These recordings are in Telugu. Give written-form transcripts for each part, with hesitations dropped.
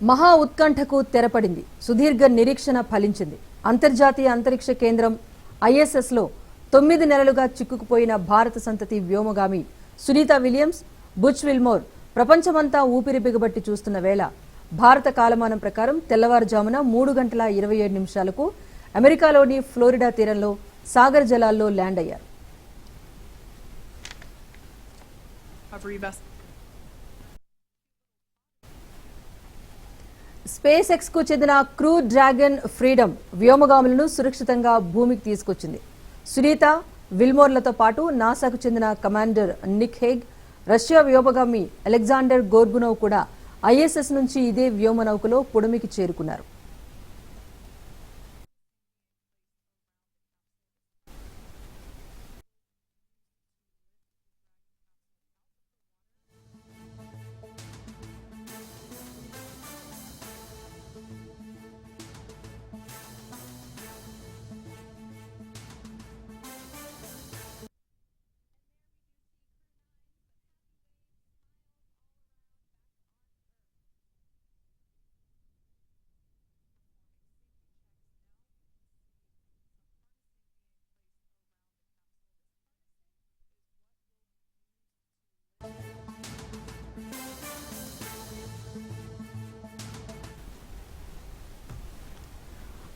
మహా ఉత్కంఠకు తెరపడింది. సుదీర్ఘ నిరీక్షణ ఫలించింది. అంతర్జాతీయ అంతరిక్ష కేంద్రం ఐఎస్ఎస్లో 9 నెలలుగా చిక్కుకుపోయిన భారత సంతతి వ్యోమగామి సునీత విలియమ్స్, బుచ్ విల్మోర్ ప్రపంచమంతా ఊపిరి బిగబట్టి చూస్తున్న వేళ భారత కాలమానం ప్రకారం తెల్లవారుజామున 3:27 అమెరికాలోని ఫ్లోరిడా తీరంలో సాగర్ జలాల్లో ల్యాండ్ అయ్యారు. స్పేస్ ఎక్స్ కు చెందిన క్రూ డ్రాగన్ ఫ్రీడమ్ వ్యోమగాములను సురక్షితంగా భూమికి తీసుకొచ్చింది. సునీత విల్మోర్లతో పాటు నాసాకు చెందిన కమాండర్ నిక్ హేగ్, రష్యా వ్యోమగామి అలెగ్జాండర్ గోర్బునోవ్ కూడా ఐఎస్ఎస్ నుంచి ఇదే వ్యోమనౌకలో పుడమికి చేరుకున్నారు.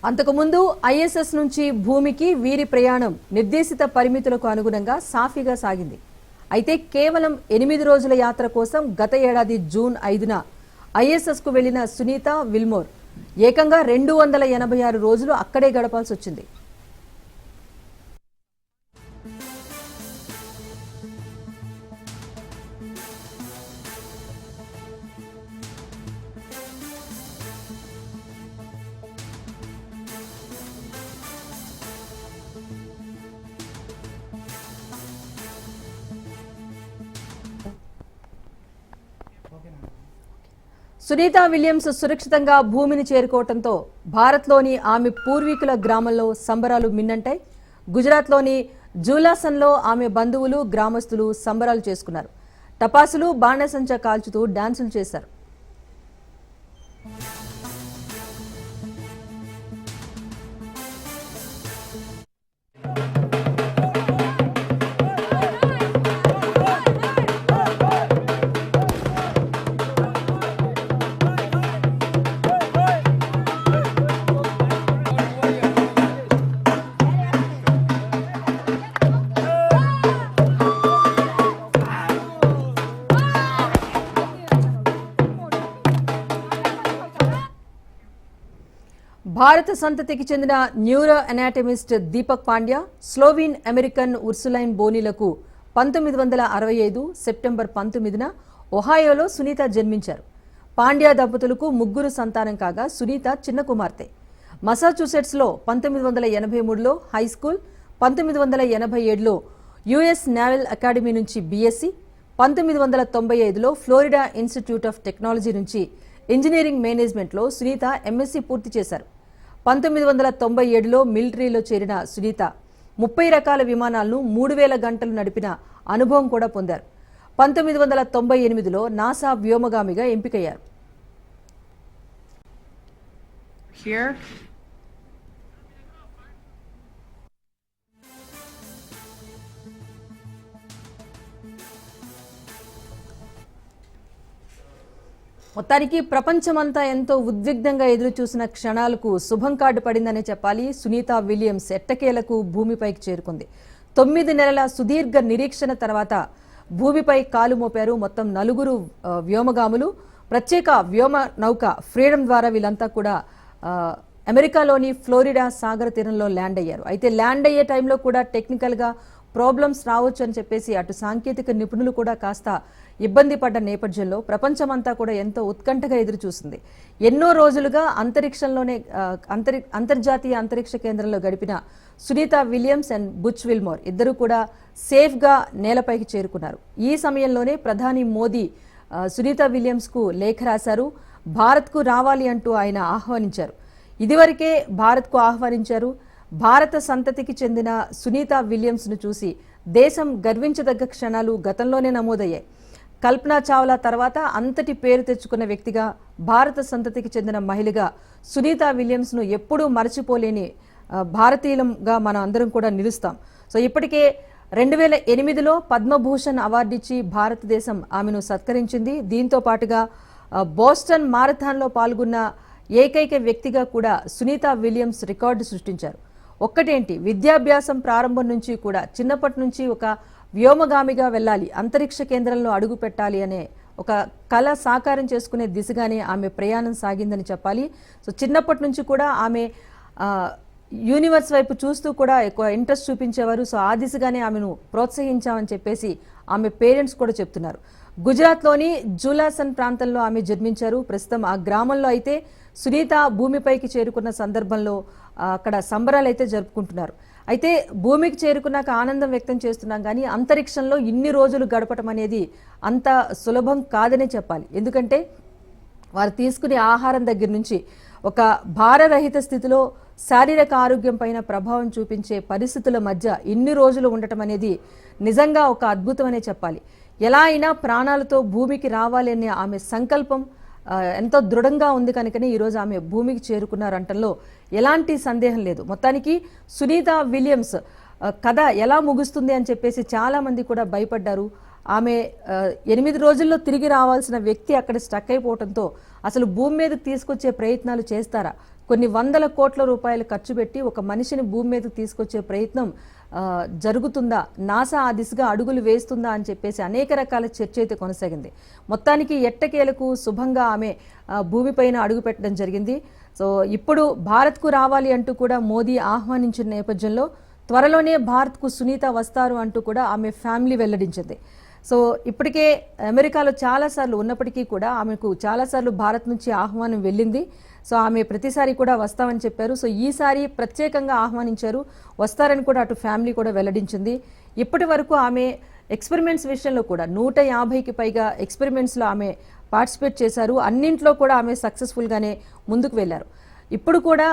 అంతకుముందు ఐఎస్ఎస్ నుంచి భూమికి వీరి ప్రయాణం నిర్దేశిత పరిమితులకు అనుగుణంగా సాఫీగా సాగింది. అయితే కేవలం 8 రోజుల యాత్ర కోసం గత ఏడాది జూన్ 5న ఐఎస్ఎస్ కు వెళ్లిన సునీత విల్మోర్ ఏకంగా 286 రోజులు అక్కడే గడపాల్సి వచ్చింది. సునీత విలియమ్స్ సురక్షితంగా భూమిని చేరుకోవడంతో భారత్లోని ఆమె పూర్వీకుల గ్రామంలో సంబరాలు మిన్నంటాయి. గుజరాత్లోని జూలాసన్లో ఆమె బంధువులు, గ్రామస్తులు సంబరాలు చేసుకున్నారు. టపాసులు, బాణసంచా కాల్చుతూ డాన్సులు చేశారు. భారత సంతతికి చెందిన neuro anatomist Deepak Pandya, Slovene American Ursuline బోనీలకు 1965 సెప్టెంబర్ 19న ఒహాయోలో సునీత జన్మించారు. పాండ్యా దంపతులకు 3 సంతానం కాగా సునీత చిన్న కుమార్తె. మసాచుసెట్స్లో 1983లో హైస్కూల్, 1987లో యుఎస్ నేవల్ అకాడమీ నుంచి బీఎస్సీ, 1995లో ఫ్లోరిడా ఇన్స్టిట్యూట్ ఆఫ్ టెక్నాలజీ నుంచి ఇంజనీరింగ్ మేనేజ్మెంట్లో సునీత ఎంఎస్సీ పూర్తి చేశారు. 1997లో మిలిటరీలో చేరిన సునీత 30 రకాల విమానాలను 3000 గంటలు నడిపిన అనుభవం కూడా పొందారు. 1998లో నాసా వ్యోమగామిగా ఎంపికయ్యారు. మొత్తానికి ప్రపంచమంతా ఎంతో ఉద్విగ్నంగా ఎదురు చూసిన క్షణాలకు శుభం కార్డు పడిందనే చెప్పాలి. సునీత విలియమ్స్ ఎట్టకేలకు భూమిపైకి చేరుకుంది. 9 నెలల సుదీర్ఘ నిరీక్షణ తర్వాత భూమిపై కాలు మోపారు మొత్తం 4 వ్యోమగాములు. ప్రత్యేక వ్యోమ నౌక ఫ్రీడమ్ ద్వారా వీళ్ళంతా కూడా అమెరికాలోని ఫ్లోరిడా సాగర తీరంలో ల్యాండ్ అయ్యారు. అయితే ల్యాండ్ అయ్యే టైంలో కూడా టెక్నికల్గా ప్రాబ్లమ్స్ రావచ్చు అని చెప్పేసి అటు సాంకేతిక నిపుణులు కూడా కాస్త ఇబ్బంది పడ్డ నేపథ్యంలో ప్రపంచమంతా కూడా ఎంతో ఉత్కంఠగా ఎదురు చూసింది. ఎన్నో రోజులుగా అంతరిక్షంలోనే అంతర్జాతీయ అంతరిక్ష కేంద్రంలో గడిపిన Sunita Williams and Butch Wilmore ఇద్దరు కూడా సేఫ్గా నేలపైకి చేరుకున్నారు. ఈ సమయంలోనే ప్రధాని మోదీ సునీత విలియమ్స్ కు లేఖ రాశారు. భారత్కు రావాలి అంటూ ఆయన ఆహ్వానించారు. ఇదివరకే భారత్కు ఆహ్వానించారు. భారత సంతతికి చెందిన సునీత విలియమ్స్ ను చూసి దేశం గర్వించదగ్గ క్షణాలు గతంలోనే నమోదయ్యాయి. కల్పనా చావ్లా తర్వాత అంతటి పేరు తెచ్చుకున్న వ్యక్తిగా, భారత సంతతికి చెందిన మహిళగా సునీతా విలియమ్స్ను ఎప్పుడూ మరచిపోలేని భారతీయులంగా మనం అందరం కూడా నిలుస్తాం. సో ఇప్పటికే 2008లో పద్మభూషణ్ అవార్డు ఇచ్చి భారతదేశం ఆమెను సత్కరించింది. దీంతో పాటుగా బోస్టన్ మారథాన్లో పాల్గొన్న ఏకైక వ్యక్తిగా కూడా సునీతా విలియమ్స్ రికార్డు సృష్టించారు. ఒక్కటేంటి, విద్యాభ్యాసం ప్రారంభం నుంచి కూడా చిన్నప్పటి నుంచి ఒక వ్యోమగామిగా వెళ్ళాలి, అంతరిక్ష కేంద్రంలో అడుగు పెట్టాలి అనే ఒక కళ సాకారం చేసుకునే దిశగానే ఆమె ప్రయాణం సాగిందని చెప్పాలి. సో చిన్నప్పటి నుంచి కూడా ఆమె యూనివర్స్ వైపు చూస్తూ కూడా ఎక్కువ ఇంట్రెస్ట్ చూపించేవారు. సో ఆ దిశగానే ఆమెను ప్రోత్సహించామని చెప్పేసి ఆమె పేరెంట్స్ కూడా చెప్తున్నారు. గుజరాత్లోని జులాసన్ ప్రాంతంలో ఆమె జన్మించారు. ప్రస్తుతం ఆ గ్రామంలో అయితే సునీత భూమిపైకి చేరుకున్న సందర్భంలో అక్కడ సంబరాలు అయితే జరుపుకుంటున్నారు. అయితే భూమికి చేరుకున్నాక ఆనందం వ్యక్తం చేస్తున్నాం, కానీ అంతరిక్షంలో ఇన్ని రోజులు గడపటం అనేది అంత సులభం కాదనే చెప్పాలి. ఎందుకంటే వారు తీసుకునే ఆహారం దగ్గర నుంచి ఒక భారరహిత స్థితిలో శారీరక ఆరోగ్యం పైన ప్రభావం చూపించే పరిస్థితుల మధ్య ఇన్ని రోజులు ఉండటం అనేది నిజంగా ఒక అద్భుతం అనే చెప్పాలి. ఎలా అయినా ప్రాణాలతో భూమికి రావాలి అనే ఆమె సంకల్పం ఎంతో దృఢంగా ఉంది కనుకనే ఈరోజు ఆమె భూమికి చేరుకున్నారంటంలో ఎలాంటి సందేహం లేదు. మొత్తానికి సునీతా విలియమ్స్ కథ ఎలా ముగుస్తుంది అని చెప్పేసి చాలామంది కూడా భయపడ్డారు. ఆమె 8 రోజుల్లో తిరిగి రావాల్సిన వ్యక్తి అక్కడ స్టక్ అయిపోవడంతో అసలు భూమి మీదకి తీసుకొచ్చే ప్రయత్నాలు చేస్తారా, కొన్ని వందల కోట్ల రూపాయలు ఖర్చు పెట్టి ఒక మనిషిని భూమి మీదకి తీసుకొచ్చే ప్రయత్నం జరుగుతుందా, నాసా ఆ దిశగా అడుగులు వేస్తుందా అని చెప్పేసి అనేక రకాల చర్చ అయితే కొనసాగింది. మొత్తానికి ఎట్టకేలకు శుభంగా ఆమె భూమిపైన అడుగు పెట్టడం జరిగింది. సో ఇప్పుడు భారత్కు రావాలి అంటూ కూడా మోదీ ఆహ్వానించిన నేపథ్యంలో త్వరలోనే భారత్కు సునీత వస్తారు అంటూ కూడా ఆమె ఫ్యామిలీ వెల్లడించింది. సో ఇప్పటికే అమెరికాలో చాలాసార్లు ఉన్నప్పటికీ కూడా ఆమెకు చాలాసార్లు భారత్ నుంచి ఆహ్వానం వెళ్ళింది. సో ఆమె ప్రతిసారి కూడా వస్తామని చెప్పారు. సో ఈసారి ప్రత్యేకంగా ఆహ్వానించారు, వస్తారని కూడా అటు ఫ్యామిలీ కూడా వెల్లడించింది. ఇప్పటి వరకు ఆమె ఎక్స్పెరిమెంట్స్ విషయంలో కూడా 150కి పైగా ఎక్స్పెరిమెంట్స్లో ఆమె పార్టిసిపేట్ చేశారు. అన్నింట్లో కూడా ఆమె సక్సెస్ఫుల్గానే ముందుకు వెళ్ళారు. ఇప్పుడు కూడా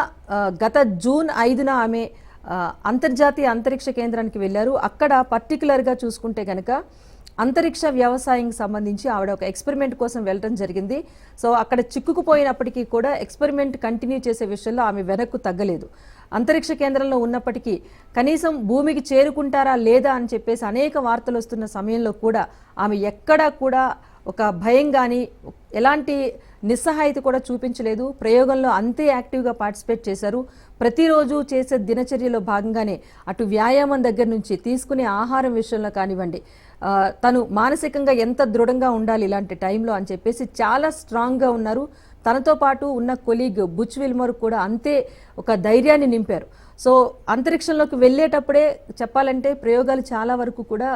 గత జూన్ 5న ఆమె అంతర్జాతీయ అంతరిక్ష కేంద్రానికి వెళ్ళారు. అక్కడ పర్టికులర్గా చూసుకుంటే కనుక అంతరిక్ష వ్యవసాయానికి సంబంధించి ఆవిడ ఒక ఎక్స్పెరిమెంట్ కోసం వెళ్ళడం జరిగింది. సో అక్కడ చిక్కుకుపోయినప్పటికీ కూడా ఎక్స్పెరిమెంట్ కంటిన్యూ చేసే విషయంలో ఆమె వెనక్కు తగ్గలేదు. అంతరిక్ష కేంద్రంలో ఉన్నప్పటికీ కనీసం భూమికి చేరుకుంటారా లేదా అని చెప్పేసి అనేక వార్తలు వస్తున్న సమయంలో కూడా ఆమె ఎక్కడా కూడా ఒక భయం కానీ ఎలాంటి నిస్సహాయత కూడా చూపించలేదు. ప్రయోగంలో అంతే యాక్టివ్గా పార్టిసిపేట్ చేశారు. ప్రతిరోజు చేసే దినచర్యలో భాగంగానే అటు వ్యాయామం దగ్గర నుంచి తీసుకునే ఆహారం విషయంలో కానివ్వండి, తను మానసికంగా ఎంత దృఢంగా ఉండాలి ఇలాంటి టైంలో అని చెప్పేసి చాలా స్ట్రాంగ్గా ఉన్నారు. తనతో పాటు ఉన్న కొలీగ్ బుచ్ విల్మర్ కూడా అంతే ఒక ధైర్యాన్ని నింపారు. సో అంతరిక్షంలోకి వెళ్ళేటప్పుడే చెప్పాలంటే ప్రయోగాలు చాలా వరకు కూడా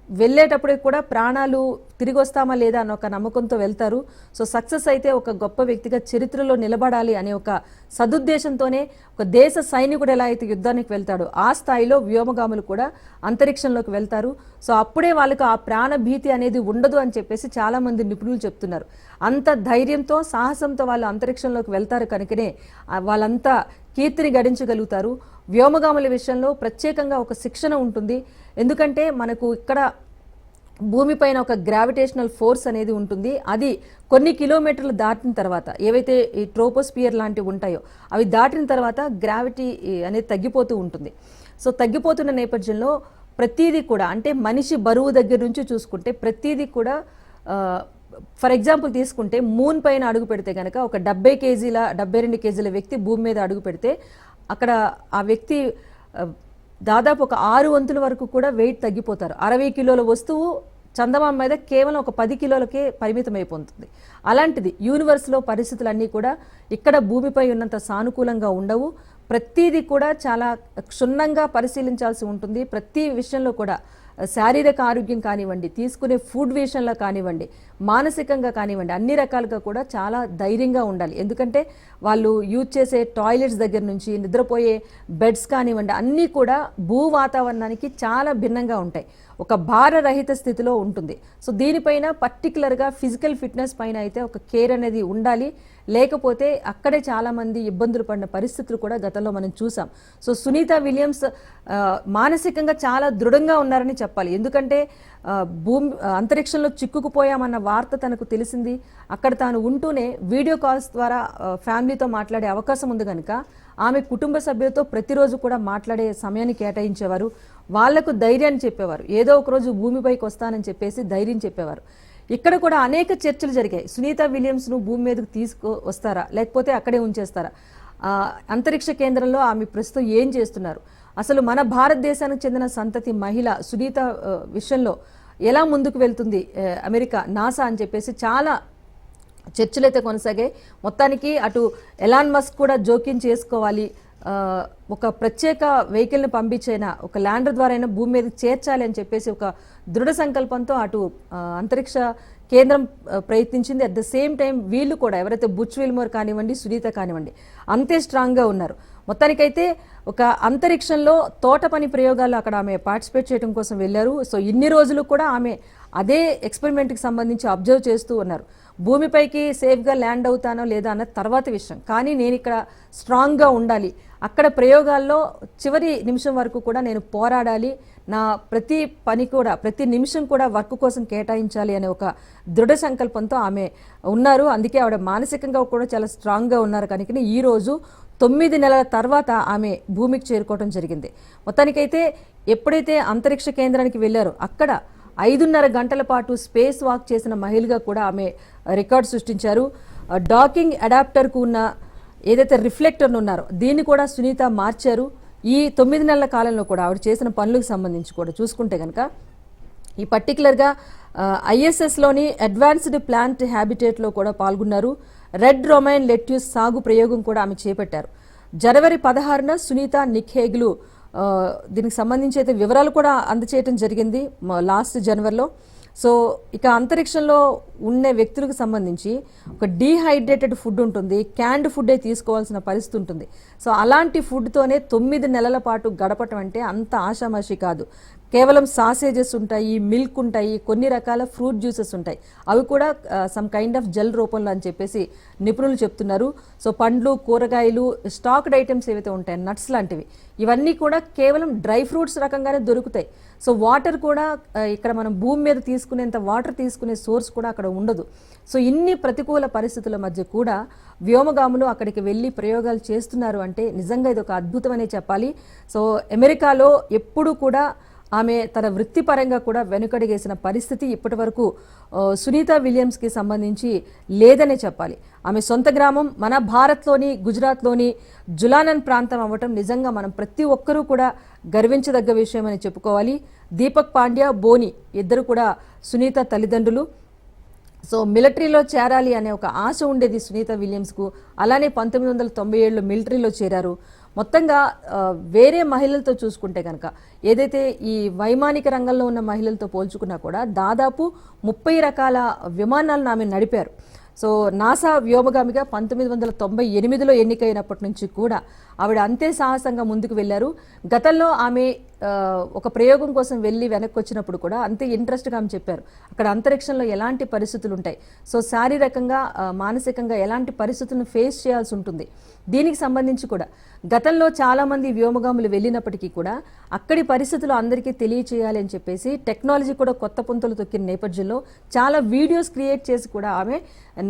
వెళ్ళేటప్పుడే కూడా ప్రాణాలు తిరిగి వస్తామా లేదా అన్న ఒక నమ్మకంతో వెళ్తారు. సో సక్సెస్ అయితే ఒక గొప్ప వ్యక్తిగా చరిత్రలో నిలబడాలి అనే ఒక సదుద్దేశంతోనే ఒక దేశ సైనికుడు ఎలా అయితే యుద్ధానికి వెళ్తాడో ఆ స్థాయిలో వ్యోమగాములు కూడా అంతరిక్షంలోకి వెళ్తారు. సో అప్పుడే వాళ్ళకు ఆ ప్రాణ భీతి అనేది ఉండదు అని చెప్పేసి చాలామంది నిపుణులు చెప్తున్నారు. అంత ధైర్యంతో సాహసంతో వాళ్ళు అంతరిక్షంలోకి వెళ్తారు కనుకనే వాళ్ళంతా కీర్తిని గడించగలుగుతారు. వ్యోమగాముల విషయంలో ప్రత్యేకంగా ఒక శిక్షణ ఉంటుంది. ఎందుకంటే మనకు ఇక్కడ భూమిపైన ఒక గ్రావిటేషనల్ ఫోర్స్ అనేది ఉంటుంది. అది కొన్ని కిలోమీటర్లు దాటిన తర్వాత ఏవైతే ఈ ట్రోపోస్పియర్ లాంటివి ఉంటాయో అవి దాటిన తర్వాత గ్రావిటీ అనేది తగ్గిపోతూ ఉంటుంది. సో తగ్గిపోతున్న నేపథ్యంలో ప్రతిదీ కూడా అంటే మనిషి బరువు దగ్గర నుంచి చూసుకుంటే ప్రతిదీ కూడా ఫర్ ఎగ్జాంపుల్ తీసుకుంటే మూన్ పైన అడుగు పెడితే కనుక ఒక 72 కేజీల వ్యక్తి భూమి మీద అడుగు పెడితే అక్కడ ఆ వ్యక్తి దాదాపు ఒక 6 వంతుల వరకు కూడా వెయిట్ తగ్గిపోతారు. 60 కిలోల వస్తువు చందమామ మీద కేవలం ఒక 10 కిలోలకే పరిమితం అయిపోతుంది. అలాంటిది యూనివర్స్లో పరిస్థితులన్నీ కూడా ఇక్కడ భూమిపై ఉన్నంత సానుకూలంగా ఉండవు. ప్రతిదీ కూడా చాలా క్షుణ్ణంగా పరిశీలించాల్సి ఉంటుంది. ప్రతి విషయంలో కూడా శారీరక ఆరోగ్యం కానివ్వండి, తీసుకునే ఫుడ్ విషయంలో కానివ్వండి, మానసికంగా కానివ్వండి అన్ని రకాలుగా కూడా చాలా ధైర్యంగా ఉండాలి. ఎందుకంటే వాళ్ళు యూజ్ చేసే టాయిలెట్స్ దగ్గర నుంచి నిద్రపోయే బెడ్స్ కానివ్వండి అన్నీ కూడా భూ వాతావరణానికి చాలా భిన్నంగా ఉంటాయి. ఒక భారరహిత స్థితిలో ఉంటుంది. సో దీనిపైన పర్టికులర్గా ఫిజికల్ ఫిట్నెస్ పైన అయితే ఒక కేర్ అనేది ఉండాలి. లేకపోతే అక్కడే చాలామంది ఇబ్బందులు పడిన పరిస్థితులు కూడా గతంలో మనం చూసాం. సో సునీత విలియమ్స్ మానసికంగా చాలా దృఢంగా ఉన్నారని చెప్పాలి. ఎందుకంటే అంతరిక్షంలో చిక్కుకుపోయామన్న వార్త తనకు తెలిసింది. అక్కడ తాను ఉంటూనే వీడియో కాల్స్ ద్వారా ఫ్యామిలీతో మాట్లాడే అవకాశం ఉంది కనుక ఆమె కుటుంబ సభ్యులతో ప్రతిరోజు కూడా మాట్లాడే సమయాన్ని కేటాయించేవారు. వాళ్లకు ధైర్యాన్ని చెప్పేవారు. ఏదో ఒకరోజు భూమిపైకి వస్తానని చెప్పేసి ధైర్యం చెప్పేవారు. ఇక్కడ కూడా అనేక చర్చలు జరిగాయి. సునీత విలియమ్స్ను భూమి మీదకు వస్తారా లేకపోతే అక్కడే ఉంచేస్తారా, అంతరిక్ష కేంద్రంలో ఆమె ప్రస్తుతం ఏం చేస్తున్నారు, అసలు మన భారతదేశానికి చెందిన సంతతి మహిళ సునీత విషయంలో ఎలా ముందుకు వెళ్తుంది అమెరికా నాసా అని చెప్పేసి చాలా చర్చలు అయితే కొనసాగాయి. మొత్తానికి అటు ఎలాన్ మస్క్ కూడా జోక్యం చేసుకోవాలి, ఒక ప్రత్యేక వెహికల్ని పంపించైనా ఒక ల్యాండర్ ద్వారా అయినా భూమి మీదకి చేర్చాలి అని చెప్పేసి ఒక దృఢ సంకల్పంతో అటు అంతరిక్ష కేంద్రం ప్రయత్నించింది. అట్ ద సేమ్ టైం వీళ్ళు కూడా ఎవరైతే బుచ్ విల్మోర్ కానివ్వండి సునీత కానివ్వండి అంతే స్ట్రాంగ్గా ఉన్నారు. మొత్తానికైతే ఒక అంతరిక్షంలో తోట పని ప్రయోగాల్లో అక్కడ ఆమె పార్టిసిపేట్ చేయడం కోసం వెళ్ళారు. సో ఇన్ని రోజులు కూడా ఆమె అదే ఎక్స్పెరిమెంట్కి సంబంధించి అబ్జర్వ్ చేస్తూ ఉన్నారు. భూమిపైకి సేఫ్గా ల్యాండ్ అవుతానో లేదా అన్న తర్వాత విషయం, కానీ నేను ఇక్కడ స్ట్రాంగ్గా ఉండాలి, అక్కడ ప్రయోగాల్లో చివరి నిమిషం వరకు కూడా నేను పోరాడాలి, నా ప్రతి పని కూడా ప్రతి నిమిషం కూడా వర్క్ కోసం కేటాయించాలి అనే ఒక దృఢ సంకల్పంతో ఆమె ఉన్నారు. అందుకే ఆవిడ మానసికంగా కూడా చాలా స్ట్రాంగ్గా ఉన్నారు. కనుక ఈరోజు 9 నెలల తర్వాత ఆమె భూమికి చేరుకోవడం జరిగింది. మొత్తానికైతే ఎప్పుడైతే అంతరిక్ష కేంద్రానికి వెళ్ళారో అక్కడ 5.5 గంటల పాటు స్పేస్ వాక్ చేసిన మహిళగా కూడా ఆమె రికార్డు సృష్టించారు. డాకింగ్ అడాప్టర్కు ఉన్న ఏదైతే రిఫ్లెక్టర్ను ఉన్నారో దీన్ని కూడా సునీత మార్చారు. ఈ 9 నెలల కాలంలో కూడా ఆవిడ చేసిన పనులకు సంబంధించి కూడా చూసుకుంటే కనుక ఈ పర్టికులర్గా ఐఎస్ఎస్లోని అడ్వాన్స్డ్ ప్లాంట్ హ్యాబిటేట్లో కూడా పాల్గొన్నారు. రెడ్ రొమైన్ లెట్యూస్ సాగు ప్రయోగం కూడా ఆమె చేపట్టారు. జనవరి 16న సునీత నిక్హేగ్లు దీనికి సంబంధించి అయితే వివరాలు కూడా అందచేయటం జరిగింది లాస్ట్ జనవరిలో. సో ఇక అంతరిక్షంలో ఉండే వ్యక్తులకు సంబంధించి ఒక డీహైడ్రేటెడ్ ఫుడ్ ఉంటుంది, క్యాండ్ ఫుడ్డే తీసుకోవాల్సిన పరిస్థితి ఉంటుంది. సో అలాంటి ఫుడ్తోనే 9 నెలల పాటు గడపటం అంటే అంత ఆషామాషి కాదు. కేవలం సాసేజెస్ ఉంటాయి, మిల్క్ ఉంటాయి, కొన్ని రకాల ఫ్రూట్ జ్యూసెస్ ఉంటాయి, అవి కూడా సమ్ కైండ్ ఆఫ్ జెల్ రూపంలో అని చెప్పేసి నిపుణులు చెప్తున్నారు. సో పండ్లు, కూరగాయలు, స్టాక్డ్ ఐటమ్స్ ఏవైతే ఉంటాయి నట్స్ లాంటివి ఇవన్నీ కూడా కేవలం డ్రై ఫ్రూట్స్ రకంగానే దొరుకుతాయి. సో వాటర్ కూడా ఇక్కడ మనం భూమి మీద తీసుకునేంత వాటర్ తీసుకునే సోర్స్ కూడా అక్కడ ఉండదు. సో ఇన్ని ప్రతికూల పరిస్థితుల మధ్య కూడా వ్యోమగాములు అక్కడికి వెళ్ళి ప్రయోగాలు చేస్తున్నారు అంటే నిజంగా ఇది ఒక అద్భుతమనే చెప్పాలి. సో అమెరికాలో ఎప్పుడు కూడా ఆమె తన వృత్తిపరంగా కూడా వెనుకడిగేసిన పరిస్థితి ఇప్పటి వరకు సునీత విలియమ్స్కి సంబంధించి లేదనే చెప్పాలి. ఆమె సొంత గ్రామం మన భారత్లోని గుజరాత్లోని జులానన్ ప్రాంతం అవ్వటం నిజంగా మనం ప్రతి ఒక్కరూ కూడా గర్వించదగ్గ విషయం అని చెప్పుకోవాలి. దీపక్ పాండ్యా, బోని ఇద్దరు కూడా సునీత తల్లిదండ్రులు. సో మిలిటరీలో చేరాలి అనే ఒక ఆశ ఉండేది సునీత విలియమ్స్కు. అలానే 1997లో మిలిటరీలో చేరారు. మొత్తంగా వేరే మహిళలతో చూసుకుంటే కనుక ఏదైతే ఈ వైమానిక రంగంలో ఉన్న మహిళలతో పోల్చుకున్నా కూడా దాదాపు 30 రకాల విమానాలను ఆమె నడిపారు. సో నాసా వ్యోమగామిగా 1998లో ఎన్నికైనప్పటి నుంచి కూడా ఆవిడ అంతే సాహసంగా ముందుకు వెళ్ళారు. గతంలో ఆమె ఒక ప్రయోగం కోసం వెళ్ళి వెనక్కి వచ్చినప్పుడు కూడా అంతే ఇంట్రెస్ట్గా ఆమె చెప్పారు అక్కడ అంతరిక్షంలో ఎలాంటి పరిస్థితులు ఉంటాయి, సో శారీరకంగా మానసికంగా ఎలాంటి పరిస్థితులను ఫేస్ చేయాల్సి ఉంటుంది. దీనికి సంబంధించి కూడా గతంలో చాలామంది వ్యోమగాములు వెళ్ళినప్పటికీ కూడా అక్కడి పరిస్థితులు అందరికీ తెలియచేయాలి అని చెప్పేసి టెక్నాలజీ కూడా కొత్త పుంతలు తొక్కిన నేపథ్యంలో చాలా వీడియోస్ క్రియేట్ చేసి కూడా ఆమె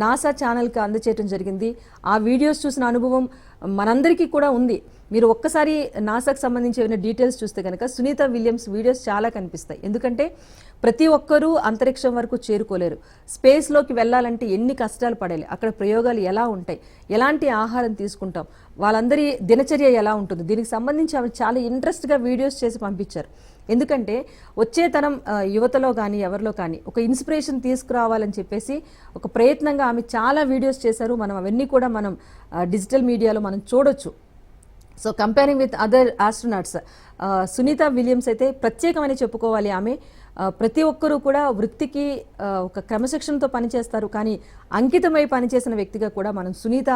నాసా ఛానల్కి అందచేయడం జరిగింది. ఆ వీడియోస్ చూసిన అనుభవం మనందరికీ కూడా ఉంది. మీరు ఒక్కసారి నాసాకు సంబంధించి ఏమైనా డీటెయిల్స్ చూస్తే కనుక సునీత విలియమ్స్ వీడియోస్ చాలా కనిపిస్తాయి. ఎందుకంటే ప్రతి ఒక్కరూ అంతరిక్షం వరకు చేరుకోలేరు. స్పేస్లోకి వెళ్ళాలంటే ఎన్ని కష్టాలు పడాలి, అక్కడ ప్రయోగాలు ఎలా ఉంటాయి, ఎలాంటి ఆహారం తీసుకుంటాం, వాళ్ళందరి దినచర్య ఎలా ఉంటుంది, దీనికి సంబంధించి ఆమె చాలా ఇంట్రెస్ట్గా వీడియోస్ చేసి పంపించారు. ఎందుకంటే వచ్చే తరం యువతలో కానీ ఎవరిలో కానీ ఒక ఇన్స్పిరేషన్ తీసుకురావాలని చెప్పేసి ఒక ప్రయత్నంగా ఆమె చాలా వీడియోస్ చేశారు. మనం అవన్నీ కూడా మనం డిజిటల్ మీడియాలో మనం చూడొచ్చు. So comparing with other astronauts Sunita Williams అయితే ప్రత్యేకమని చెప్పుకోవాలి. ఆమె ప్రతి ఒక్కరూ కూడా వృత్తికి ఒక క్రమశిక్షణతో పనిచేస్తారు, కానీ అంకితమై పనిచేసిన వ్యక్తిగా కూడా మనం సునీత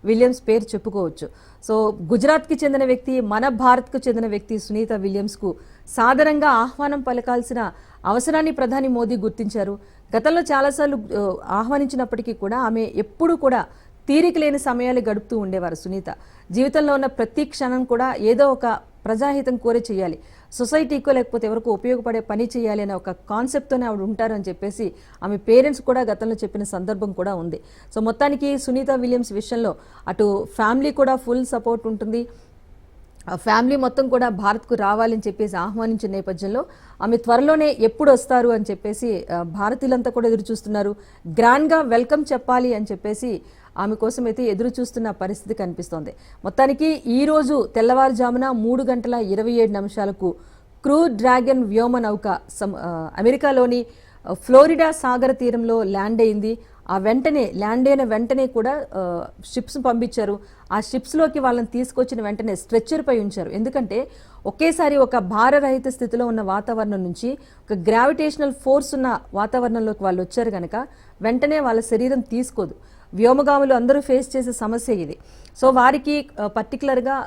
విలియమ్స్ పేరు చెప్పుకోవచ్చు. సో గుజరాత్కి చెందిన వ్యక్తి, మన భారత్కు చెందిన వ్యక్తి సునీత విలియమ్స్కు సాదరంగా ఆహ్వానం పలకాల్సిన అవసరాన్ని ప్రధాని మోదీ గుర్తించారు. గతంలో చాలాసార్లు ఆహ్వానించినప్పటికీ కూడా ఆమె ఎప్పుడూ కూడా తీరిక లేని సమయాలు గడుపుతూ ఉండేవారు సునీత. జీవితంలో ఉన్న ప్రతి క్షణం కూడా ఏదో ఒక ప్రజాహితం కోరే చేయాలి, సొసైటీకో లేకపోతే ఎవరికో ఉపయోగపడే పని చేయాలి అనే ఒక కాన్సెప్ట్తోనే ఆవిడ ఉంటారని చెప్పేసి ఆమె పేరెంట్స్ కూడా గతంలో చెప్పిన సందర్భం కూడా ఉంది. సో మొత్తానికి సునీత విలియమ్స్ విషయంలో అటు ఫ్యామిలీ కూడా ఫుల్ సపోర్ట్ ఉంటుంది. ఫ్యామిలీ మొత్తం కూడా భారత్కు రావాలని చెప్పేసి ఆహ్వానించిన నేపథ్యంలో ఆమె త్వరలోనే ఎప్పుడు వస్తారు అని చెప్పేసి భారతీయులంతా కూడా ఎదురు చూస్తున్నారు. గ్రాండ్గా వెల్కమ్ చెప్పాలి అని చెప్పేసి ఆమె కోసం అయితే ఎదురు చూస్తున్న పరిస్థితి కనిపిస్తోంది. మొత్తానికి ఈరోజు తెల్లవారుజామున 3:27 క్రూ డ్రాగన్ వ్యోమ నౌక అమెరికాలోని ఫ్లోరిడా సాగర తీరంలో ల్యాండ్ అయింది. ల్యాండ్ అయిన వెంటనే కూడా షిప్స్ పంపించారు. ఆ షిప్స్లోకి వాళ్ళని తీసుకొచ్చిన వెంటనే స్ట్రెచ్చర్పై ఉంచారు. ఎందుకంటే ఒకేసారి ఒక భారరహిత స్థితిలో ఉన్న వాతావరణం నుంచి ఒక గ్రావిటేషనల్ ఫోర్స్ ఉన్న వాతావరణంలోకి వాళ్ళు వచ్చారు కనుక వెంటనే వాళ్ళ శరీరం తీసుకోదు. వ్యోమగాములు అందరూ ఫేస్ చేసే సమస్య ఇది. సో వారికి పర్టికులర్గా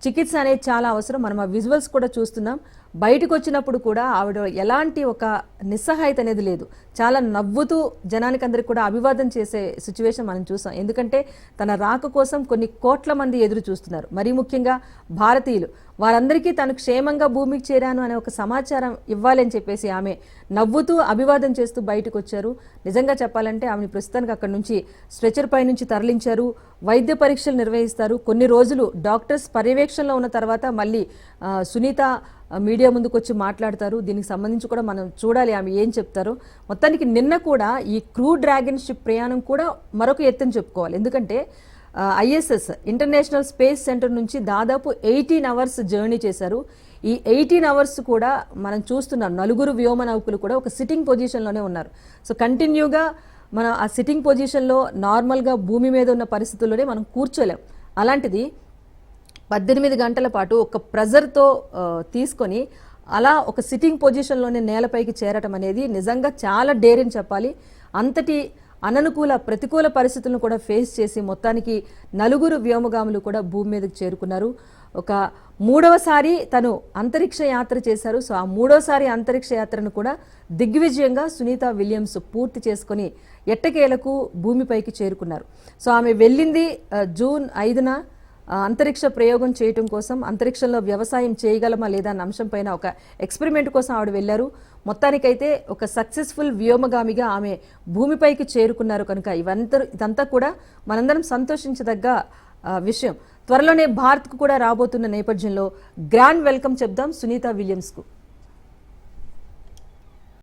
చికిత్స అనేది చాలా అవసరం. మనం ఆ విజువల్స్ కూడా చూస్తున్నాం. బయటకు వచ్చినప్పుడు కూడా ఆవిడ ఎలాంటి ఒక నిస్సహాయత అనేది లేదు. చాలా నవ్వుతూ జనానికి అందరికి కూడా అభివాదం చేసే సిచ్యువేషన్ మనం చూసాం. ఎందుకంటే తన రాక కోసం కొన్ని కోట్ల మంది ఎదురు చూస్తున్నారు. మరీ ముఖ్యంగా భారతీయులు, వారందరికీ తను క్షేమంగా భూమికి చేరాను అనే ఒక సమాచారం ఇవ్వాలని చెప్పేసి ఆమె నవ్వుతూ అభివాదం చేస్తూ బయటకు వచ్చారు. నిజంగా చెప్పాలంటే ఆమెను ప్రస్తుతానికి అక్కడి నుంచి స్ట్రెచర్ పై నుంచి తరలించారు. వైద్య పరీక్షలు నిర్వహిస్తారు. కొన్ని రోజులు డాక్టర్స్ పర్యవేక్షణలో ఉన్న తర్వాత మళ్ళీ సునీత మీడియా ముందుకు వచ్చి మాట్లాడతారు. దీనికి సంబంధించి కూడా మనం చూడాలి ఆమె ఏం చెప్తారో. మొత్తానికి నిన్న కూడా ఈ క్రూ డ్రాగన్ షిప్ ప్రయాణం కూడా మరొక ఎత్తుని చెప్పుకోవాలి. ఎందుకంటే ISS ఇంటర్నేషనల్ స్పేస్ సెంటర్ నుంచి దాదాపు 18 అవర్స్ జర్నీ చేశారు. ఈ 18 అవర్స్ కూడా మనం చూస్తున్నాం 4 వ్యోమ నౌకలు కూడా ఒక సిట్టింగ్ పొజిషన్లోనే ఉన్నారు. సో కంటిన్యూగా మనం ఆ సిట్టింగ్ పొజిషన్లో నార్మల్గా భూమి మీద ఉన్న పరిస్థితుల్లోనే మనం కూర్చోలేం. అలాంటిది 18 గంటల పాటు ఒక ప్రెజర్తో తీసుకొని అలా ఒక సిట్టింగ్ పొజిషన్లోనే నేలపైకి చేరటం అనేది నిజంగా చాలా డేర్ అని చెప్పాలి. అంతటి అననుకూల ప్రతికూల పరిస్థితులను కూడా ఫేస్ చేసి మొత్తానికి 4 వ్యోమగాములు కూడా భూమి మీదకి చేరుకున్నారు. ఒక 3వసారి తను అంతరిక్ష యాత్ర చేశారు. సో ఆ 3వసారి అంతరిక్ష యాత్రను కూడా దిగ్విజయంగా సునీత విలియమ్స్ పూర్తి చేసుకొని ఎట్టకేలకు భూమిపైకి చేరుకున్నారు. సో ఆమె వెళ్ళింది జూన్ 5న అంతరిక్ష ప్రయోగం చేయటం కోసం. అంతరిక్షంలో వ్యవసాయం చేయగలమా లేదా అన్న అంశం పైన ఒక ఎక్స్పెరిమెంట్ కోసం ఆవిడ వెళ్లారు. మొత్తానికైతే ఒక సక్సెస్ఫుల్ వ్యోమగామిగా ఆమె భూమిపైకి చేరుకున్నారు. కనుక ఇదంతా కూడా మనందరం సంతోషించదగ్గ విషయం. త్వరలోనే భారత్కు కూడా రాబోతున్న నేపథ్యంలో గ్రాండ్ వెల్కమ్ చెప్దాం సునీత విలియమ్స్కు.